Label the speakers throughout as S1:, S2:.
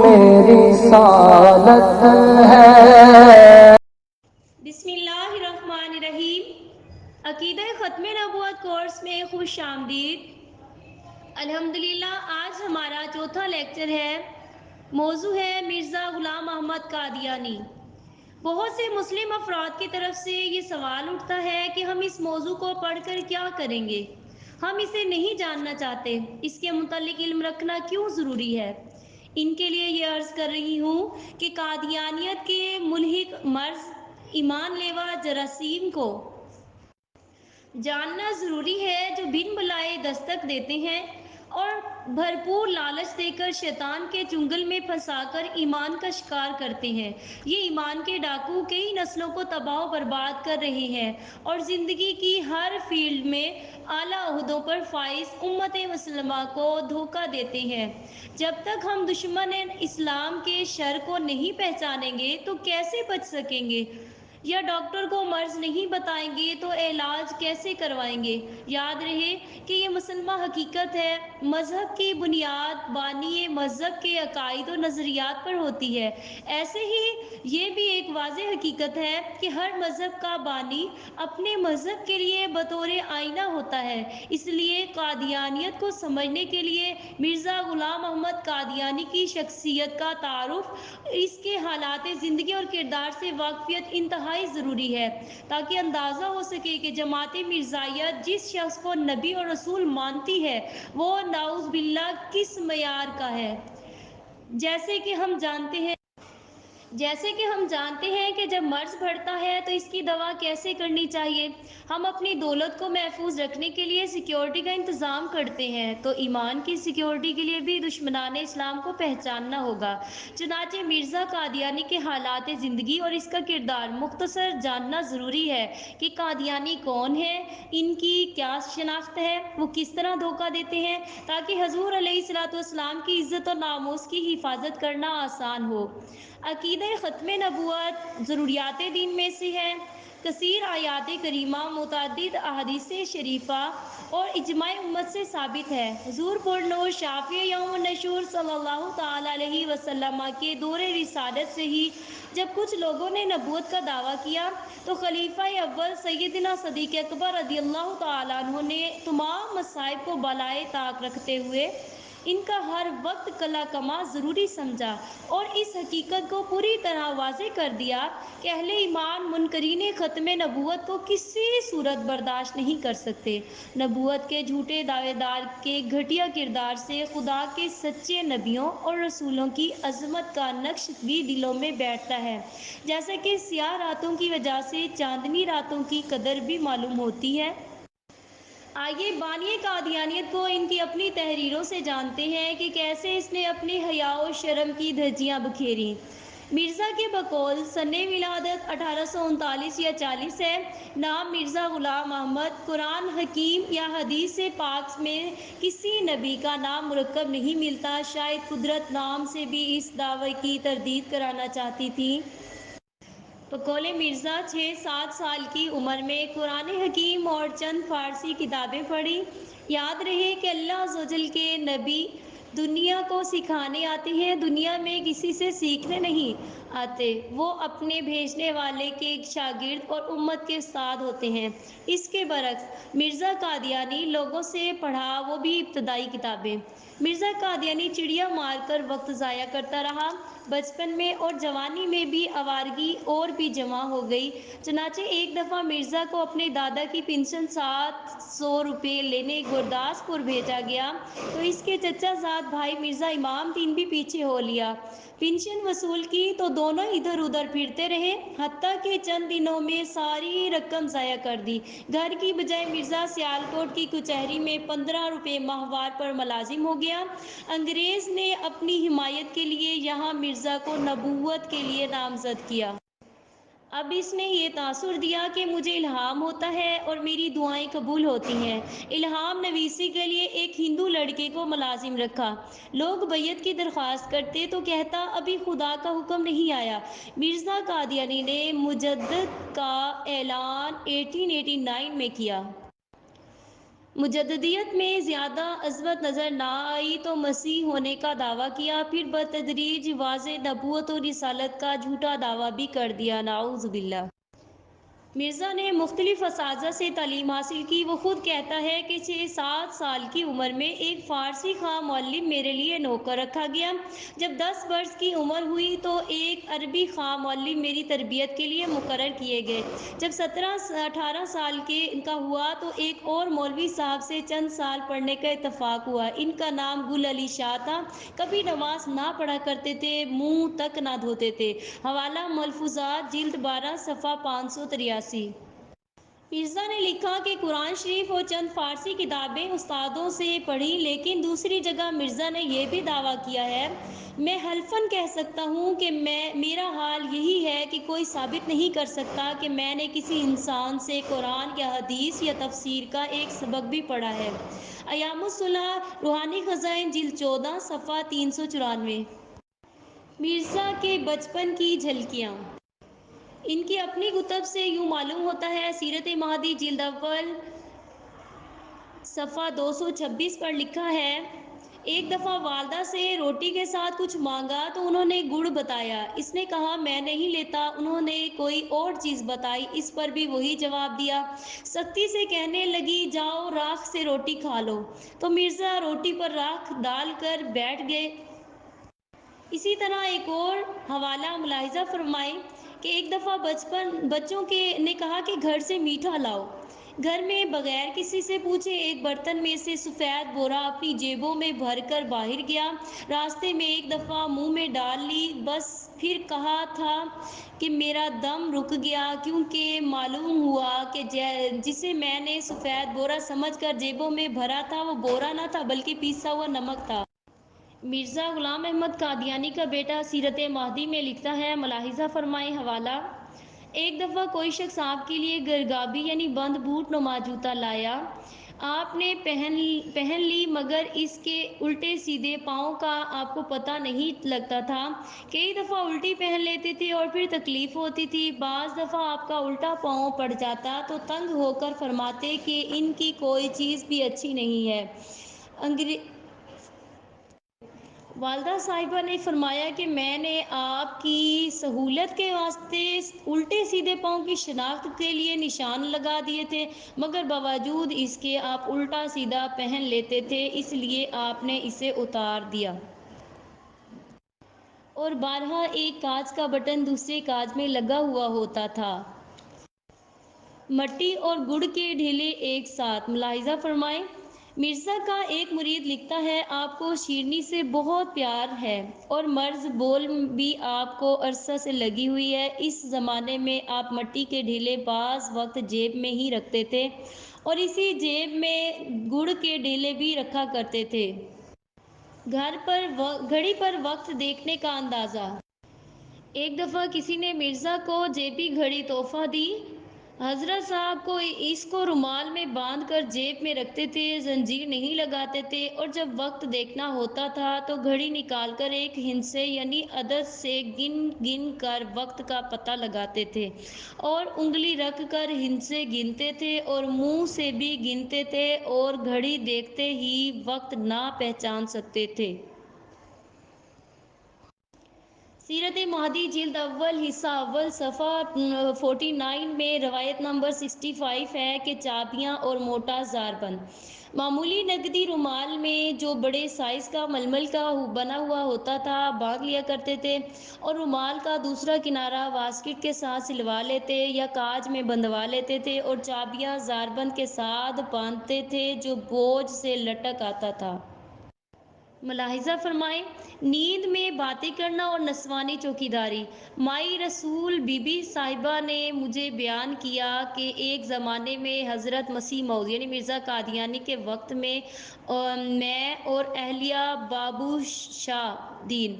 S1: میری رسالت ہے۔
S2: بسم اللہ الرحمن الرحیم۔ عقیدہ ختم نبوت کورس میں خوش آمدید۔ الحمدللہ آج ہمارا چوتھا لیکچر ہے۔ موضوع ہے مرزا غلام احمد قادیانی۔ بہت سے مسلم افراد کی طرف سے یہ سوال اٹھتا ہے کہ ہم اس موضوع کو پڑھ کر کیا کریں گے؟ ہم اسے نہیں جاننا چاہتے، اس کے متعلق علم رکھنا کیوں ضروری ہے؟ ان کے لیے یہ عرض کر رہی ہوں کہ قادیانیت کے ملحق مرض ایمان لیوا جراثیم کو جاننا ضروری ہے، جو بن بلائے دستک دیتے ہیں اور بھرپور لالچ دے کر شیطان کے چنگل میں پھنسا کر ایمان کا شکار کرتے ہیں۔ یہ ایمان کے ڈاکو کئی نسلوں کو تباہ و برباد کر رہے ہیں اور زندگی کی ہر فیلڈ میں اعلیٰ عہدوں پر فائز امت مسلمہ کو دھوکہ دیتے ہیں۔ جب تک ہم دشمن اسلام کے شر کو نہیں پہچانیں گے تو کیسے بچ سکیں گے؟ یا ڈاکٹر کو مرض نہیں بتائیں گے تو علاج کیسے کروائیں گے؟ یاد رہے کہ یہ مسلمہ حقیقت ہے۔ مذہب کی بنیاد بانی مذہب کے عقائد و نظریات پر ہوتی ہے۔ ایسے ہی یہ بھی ایک واضح حقیقت ہے کہ ہر مذہب کا بانی اپنے مذہب کے لیے بطور آئینہ ہوتا ہے۔ اس لیے قادیانیت کو سمجھنے کے لیے مرزا غلام احمد قادیانی کی شخصیت کا تعارف، اس کے حالات زندگی اور کردار سے واقفیت انتہائی ضروری ہے، تاکہ اندازہ ہو سکے کہ جماعت مرزائیت جس شخص کو نبی اور رسول مانتی ہے وہ نعوذ باللہ کس معیار کا ہے۔ جیسے کہ ہم جانتے ہیں کہ جب مرض بڑھتا ہے تو اس کی دوا کیسے کرنی چاہیے۔ ہم اپنی دولت کو محفوظ رکھنے کے لیے سیکیورٹی کا انتظام کرتے ہیں، تو ایمان کی سیکیورٹی کے لیے بھی دشمنان اسلام کو پہچاننا ہوگا۔ چنانچہ مرزا قادیانی کے حالات زندگی اور اس کا کردار مختصر جاننا ضروری ہے کہ قادیانی کون ہے، ان کی کیا شناخت ہے، وہ کس طرح دھوکہ دیتے ہیں، تاکہ حضور علیہ السلام کی عزت و ناموس کی حفاظت کرنا آسان ہو۔ عقیدہ ختم نبوت ضروریات دین میں سے ہے۔ کثیر آیات کریمہ، متعدد احادیث شریفہ اور اجماع امت سے ثابت ہے۔ حضور پرنور شافع یوم النشور صلی اللہ تعالی علیہ وسلم کے دور رسالت سے ہی جب کچھ لوگوں نے نبوت کا دعویٰ کیا تو خلیفہ اول سیدنا صدیق اکبر رضی اللہ تعالیٰ عنہ نے تمام مصائب کو بالائے طاق رکھتے ہوئے ان کا ہر وقت قلع کما ضروری سمجھا اور اس حقیقت کو پوری طرح واضح کر دیا کہ اہل ایمان منکرین ختم نبوت کو کسی صورت برداشت نہیں کر سکتے۔ نبوت کے جھوٹے دعوے دار کے گھٹیا کردار سے خدا کے سچے نبیوں اور رسولوں کی عظمت کا نقش بھی دلوں میں بیٹھتا ہے، جیسا کہ سیاہ راتوں کی وجہ سے چاندنی راتوں کی قدر بھی معلوم ہوتی ہے۔ آئیے بانی قادیانیت کو ان کی اپنی تحریروں سے جانتے ہیں کہ کیسے اس نے اپنی حیا و شرم کی دھجیاں بکھیریں۔ مرزا کے بقول سن ولادت 1839 یا 40 ہے۔ نام مرزا غلام احمد۔ قرآن حکیم یا حدیث پاک میں کسی نبی کا نام مرکب نہیں ملتا۔ شاید قدرت نام سے بھی اس دعوے کی تردید کرانا چاہتی تھی۔ بقول مرزا 6-7 سال کی عمر میں قرآن حکیم اور چند فارسی کتابیں پڑھی۔ یاد رہے کہ اللہ عز و جل کے نبی دنیا کو سکھانے آتے ہیں، دنیا میں کسی سے سیکھنے نہیں آتے۔ وہ اپنے بھیجنے والے کے شاگرد اور امت کے استاد ہوتے ہیں۔ اس کے برعکس مرزا قادیانی لوگوں سے پڑھا، وہ بھی ابتدائی کتابیں۔ مرزا قادیانی چڑیا مار کر وقت ضائع کرتا رہا۔ بچپن میں اور جوانی میں بھی آوارگی اور بھی جمع ہو گئی۔ چنانچہ ایک دفعہ مرزا کو اپنے دادا کی پنشن 700 روپے لینے گورداسپور بھیجا گیا تو اس کے چچا زاد بھائی مرزا امام دین بھی پیچھے ہو لیا۔ پنشن وصول کی تو دونوں ادھر ادھر پھرتے رہے، حتیٰ کہ چند دنوں میں ساری رقم ضائع کر دی۔ گھر کی بجائے مرزا سیالکوٹ کی کچہری میں 15 روپے ماہوار پر ملازم ہو گیا۔ انگریز نے اپنی حمایت کے لیے یہاں مرزا کو نبوت کے لیے نامزد کیا۔ اب اس نے یہ تاثر دیا کہ مجھے الہام ہوتا ہے اور میری دعائیں قبول ہوتی ہیں۔ الہام نویسی کے لیے ایک ہندو لڑکے کو ملازم رکھا۔ لوگ بیعت کی درخواست کرتے تو کہتا ابھی خدا کا حکم نہیں آیا۔ مرزا قادیانی نے مجدد کا اعلان 1889 میں کیا۔ مجددیت میں زیادہ عظمت نظر نہ آئی تو مسیح ہونے کا دعویٰ کیا، پھر بتدریج واضح نبوت و رسالت کا جھوٹا دعویٰ بھی کر دیا، نعوذ باللہ۔ مرزا نے مختلف اساتذہ سے تعلیم حاصل کی۔ وہ خود کہتا ہے کہ 6-7 سال کی عمر میں ایک فارسی خواہ معلم میرے لیے نوکر رکھا گیا۔ جب 10 برس کی عمر ہوئی تو ایک عربی خواہ معلم میری تربیت کے لیے مقرر کیے گئے۔ جب 17-18 سال کا ہوا تو ایک اور مولوی صاحب سے چند سال پڑھنے کا اتفاق ہوا۔ ان کا نام گل علی شاہ تھا۔ کبھی نماز نہ پڑھا کرتے تھے، منہ تک نہ دھوتے تھے۔ حوالہ ملفوظات جلد 12 صفحہ 583۔ مرزا نے لکھا کہ قرآن شریف اور چند فارسی کتابیں استادوں سے پڑھیں، لیکن دوسری جگہ مرزا نے یہ بھی دعویٰ کیا ہے، میں حلفاً کہہ سکتا ہوں کہ میرا حال یہی ہے کہ کوئی ثابت نہیں کر سکتا کہ میں نے کسی انسان سے قرآن یا حدیث یا تفسیر کا ایک سبق بھی پڑھا ہے۔ ایام الصلح، روحانی خزائن، جلد 14 صفحہ 394۔ مرزا کے بچپن کی جھلکیاں۔ ان کی اپنی کتب سے یوں معلوم ہوتا ہے، سیرت مہدی جلد اول صفحہ 226 پر لکھا ہے، ایک دفعہ والدہ سے روٹی کے ساتھ کچھ مانگا تو انہوں نے گڑ بتایا۔ اس نے کہا میں نہیں لیتا۔ انہوں نے کوئی اور چیز بتائی، اس پر بھی وہی جواب دیا۔ سختی سے کہنے لگی جاؤ راکھ سے روٹی کھا لو، تو مرزا روٹی پر راکھ ڈال کر بیٹھ گئے۔ اسی طرح ایک اور حوالہ ملاحظہ فرمائیں کہ ایک دفعہ بچوں نے کہا کہ گھر سے میٹھا لاؤ۔ گھر میں بغیر کسی سے پوچھے ایک برتن میں سے سفید بورا اپنی جیبوں میں بھر کر باہر گیا۔ راستے میں ایک دفعہ منہ میں ڈال لی، بس پھر کہا تھا کہ میرا دم رک گیا، کیونکہ معلوم ہوا کہ جسے میں نے سفید بورا سمجھ کر جیبوں میں بھرا تھا وہ بورا نہ تھا بلکہ پیسا ہوا نمک تھا۔ مرزا غلام احمد قادیانی کا بیٹا سیرت مہدی میں لکھتا ہے، ملاحظہ فرمائیں حوالہ، ایک دفعہ کوئی شخص آپ کے لیے گرگابی یعنی بند بوٹ نما جوتا لایا۔ آپ نے پہن لی مگر اس کے الٹے سیدھے پاؤں کا آپ کو پتہ نہیں لگتا تھا۔ کئی دفعہ الٹی پہن لیتے تھے اور پھر تکلیف ہوتی تھی۔ بعض دفعہ آپ کا الٹا پاؤں پڑ جاتا تو تنگ ہو کر فرماتے کہ ان کی کوئی چیز بھی اچھی نہیں ہے۔ والدہ صاحبہ نے فرمایا کہ میں نے آپ کی سہولت کے واسطے الٹے سیدھے پاؤں کی شناخت کے لیے نشان لگا دیے تھے، مگر باوجود اس کے آپ الٹا سیدھا پہن لیتے تھے، اس لیے آپ نے اسے اتار دیا۔ اور بارہا ایک کانچ کا بٹن دوسرے کانچ میں لگا ہوا ہوتا تھا۔ مٹی اور گڑ کے ڈھیلے ایک ساتھ۔ ملاحظہ فرمائیں، مرزا کا ایک مرید لکھتا ہے، آپ کو شیرنی سے بہت پیار ہے اور مرز بول بھی آپ کو عرصہ سے لگی ہوئی ہے۔ اس زمانے میں آپ مٹی کے ڈھیلے بعض وقت جیب میں ہی رکھتے تھے اور اسی جیب میں گڑ کے ڈھیلے بھی رکھا کرتے تھے۔ گھڑی پر وقت دیکھنے کا اندازہ۔ ایک دفعہ کسی نے مرزا کو جیبی گھڑی تحفہ دی۔ حضرت صاحب کو اس کو رومال میں باندھ کر جیب میں رکھتے تھے، زنجیر نہیں لگاتے تھے، اور جب وقت دیکھنا ہوتا تھا تو گھڑی نکال کر ایک ہندسے یعنی عدد سے گن گن کر وقت کا پتہ لگاتے تھے اور انگلی رکھ کر ہندسے گنتے تھے اور منہ سے بھی گنتے تھے اور گھڑی دیکھتے ہی وقت نہ پہچان سکتے تھے۔ سیرت مہدی جلد اول حصہ اول صفحہ 49 میں روایت نمبر 65 ہے کہ چابیاں اور موٹا زاربند معمولی نقدی رومال میں جو بڑے سائز کا ململ کا بنا ہوا ہوتا تھا باندھ لیا کرتے تھے اور رومال کا دوسرا کنارہ واسکٹ کے ساتھ سلوا لیتے یا کاج میں بندھوا لیتے تھے اور چابیاں زاربند کے ساتھ باندھتے تھے جو بوجھ سے لٹک آتا تھا۔ ملاحظہ فرمائیں، نیند میں باتیں کرنا اور نسوانی چوکیداری۔ مائی رسول بی بی صاحبہ نے مجھے بیان کیا کہ ایک زمانے میں حضرت مسیح موعود یعنی مرزا قادیانی کے وقت میں اور اہلیہ بابو شاہ دین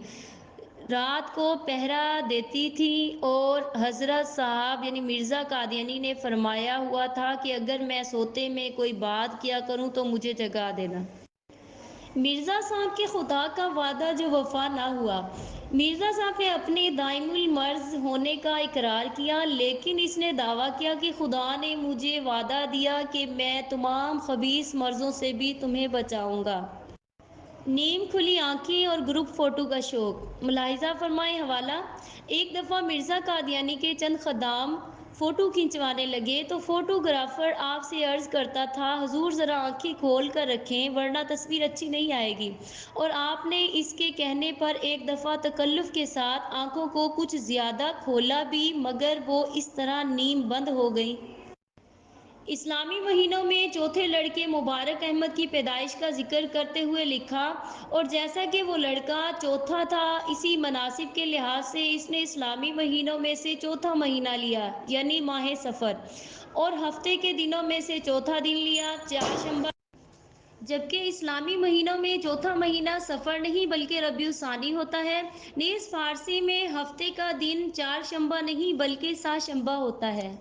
S2: رات کو پہرا دیتی تھیں اور حضرت صاحب یعنی مرزا قادیانی نے فرمایا ہوا تھا کہ اگر میں سوتے میں کوئی بات کیا کروں تو مجھے جگا دینا۔ مرزا صاحب کے خدا کا وعدہ جو وفا نہ ہوا، مرزا صاحب نے اپنے دائم المرض ہونے کا اقرار کیا، لیکن اس نے دعویٰ کیا کہ خدا نے مجھے وعدہ دیا کہ میں تمام خبیث مرضوں سے بھی تمہیں بچاؤں گا۔ نیم کھلی آنکھیں اور گروپ فوٹو کا شوق، ملاحظہ فرمائیں۔ حوالہ: ایک دفعہ مرزا قادیانی کے چند خدام فوٹو کھنچوانے لگے تو فوٹوگرافر آپ سے عرض کرتا تھا، حضور ذرا آنکھیں کھول کر رکھیں ورنہ تصویر اچھی نہیں آئے گی، اور آپ نے اس کے کہنے پر ایک دفعہ تکلف کے ساتھ آنکھوں کو کچھ زیادہ کھولا بھی، مگر وہ اس طرح نیم بند ہو گئیں۔ اسلامی مہینوں میں چوتھے لڑکے مبارک احمد کی پیدائش کا ذکر کرتے ہوئے لکھا، اور جیسا کہ وہ لڑکا چوتھا تھا، اسی مناسب کے لحاظ سے اس نے اسلامی مہینوں میں سے چوتھا مہینہ لیا، یعنی ماہ صفر، اور ہفتے کے دنوں میں سے چوتھا دن لیا، چہارشنبہ، جبکہ اسلامی مہینوں میں چوتھا مہینہ صفر نہیں بلکہ ربیع الثانی ہوتا ہے۔ نیز فارسی میں ہفتے کا دن چہارشنبہ نہیں بلکہ سہ شنبہ ہوتا ہے۔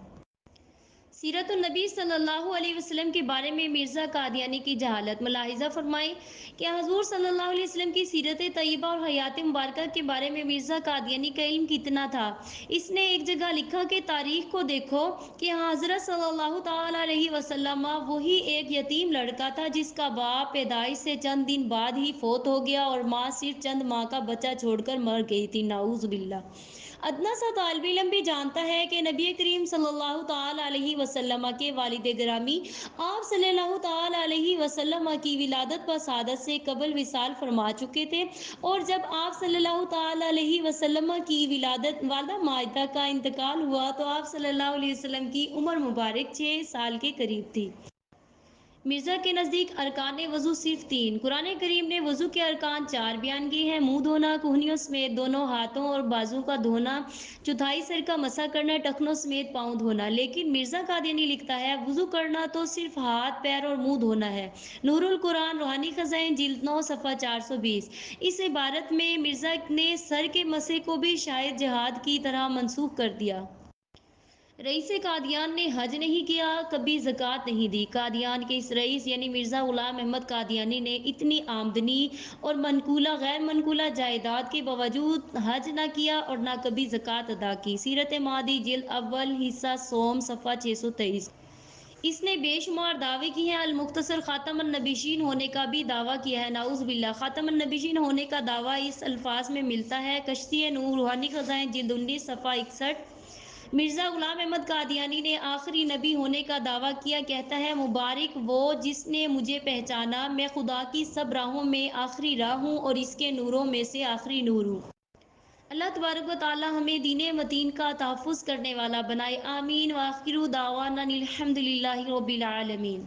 S2: سیرت النبی صلی اللہ علیہ وسلم کے بارے میں مرزا قادیانی کی جہالت، ملاحظہ فرمائیں کہ حضور صلی اللہ علیہ وسلم کی سیرت طیبہ اور حیات مبارکہ کے بارے میں مرزا قادیانی کا علم کتنا تھا۔ اس نے ایک جگہ لکھا کہ تاریخ کو دیکھو کہ حضرت صلی اللہ تعالیٰ علیہ وسلم وہی ایک یتیم لڑکا تھا جس کا باپ پیدائش سے چند دن بعد ہی فوت ہو گیا اور ماں صرف چند ماہ کا بچہ چھوڑ کر مر گئی تھی، نعوذ باللہ۔ ادنیٰ سا طالب علم بھی جانتا ہے کہ نبی کریم صلی اللہ تعالیٰ علیہ وسلم کے والد گرامی آپ صلی اللہ تعالیٰ علیہ وسلم کی ولادت و سعادت سے قبل وصال فرما چکے تھے، اور جب آپ صلی اللہ تعالیٰ علیہ وسلم کی والدہ ماجدہ کا انتقال ہوا تو آپ صلی اللہ علیہ وسلم کی عمر مبارک 6 سال کے قریب تھی۔ مرزا کے نزدیک ارکان وضو صرف 3، قرآن کریم نے وضو کے ارکان 4 بیان کیے ہیں: منہ دھونا، کہنیوں سمیت دونوں ہاتھوں اور بازو کا دھونا، چوتھائی سر کا مسح کرنا، ٹخنوں سمیت پاؤں دھونا۔ لیکن مرزا قادیانی لکھتا ہے، وضو کرنا تو صرف ہاتھ، پیر اور منہ دھونا ہے۔ نور القرآن، روحانی خزائن، جلد 9 صفحہ 420۔ اس عبارت میں مرزا نے سر کے مسح کو بھی شاید جہاد کی طرح منسوخ کر دیا۔ رئیس قادیان نے حج نہیں کیا، کبھی زکوٰۃ نہیں دی۔ قادیان کے اس رئیس یعنی مرزا غلام احمد قادیانی نے اتنی آمدنی اور منقولہ غیر منقولہ جائیداد کے باوجود حج نہ کیا اور نہ کبھی زکوٰۃ ادا کی۔ سیرت مہدی، جلد اول، حصہ سوم، صفحہ 623۔ اس نے بے شمار دعوے کیے ہیں۔ المختصر خاتم النبیین ہونے کا بھی دعویٰ کیا ہے، نعوذ باللہ۔ خاتم النبیین ہونے کا دعویٰ اس الفاظ میں ملتا ہے: کشتِ نوح، روحانی خزائن، جلد 19 صفحہ 61۔ مرزا غلام احمد قادیانی نے آخری نبی ہونے کا دعویٰ کیا، کہتا ہے، مبارک وہ جس نے مجھے پہچانا، میں خدا کی سب راہوں میں آخری راہ ہوں اور اس کے نوروں میں سے آخری نور ہوں۔ اللہ تبارک و تعالی ہمیں دین متین کا تحفظ کرنے والا بنائے، آمین۔ وآخر دعوانا الحمد للہ رب العالمین۔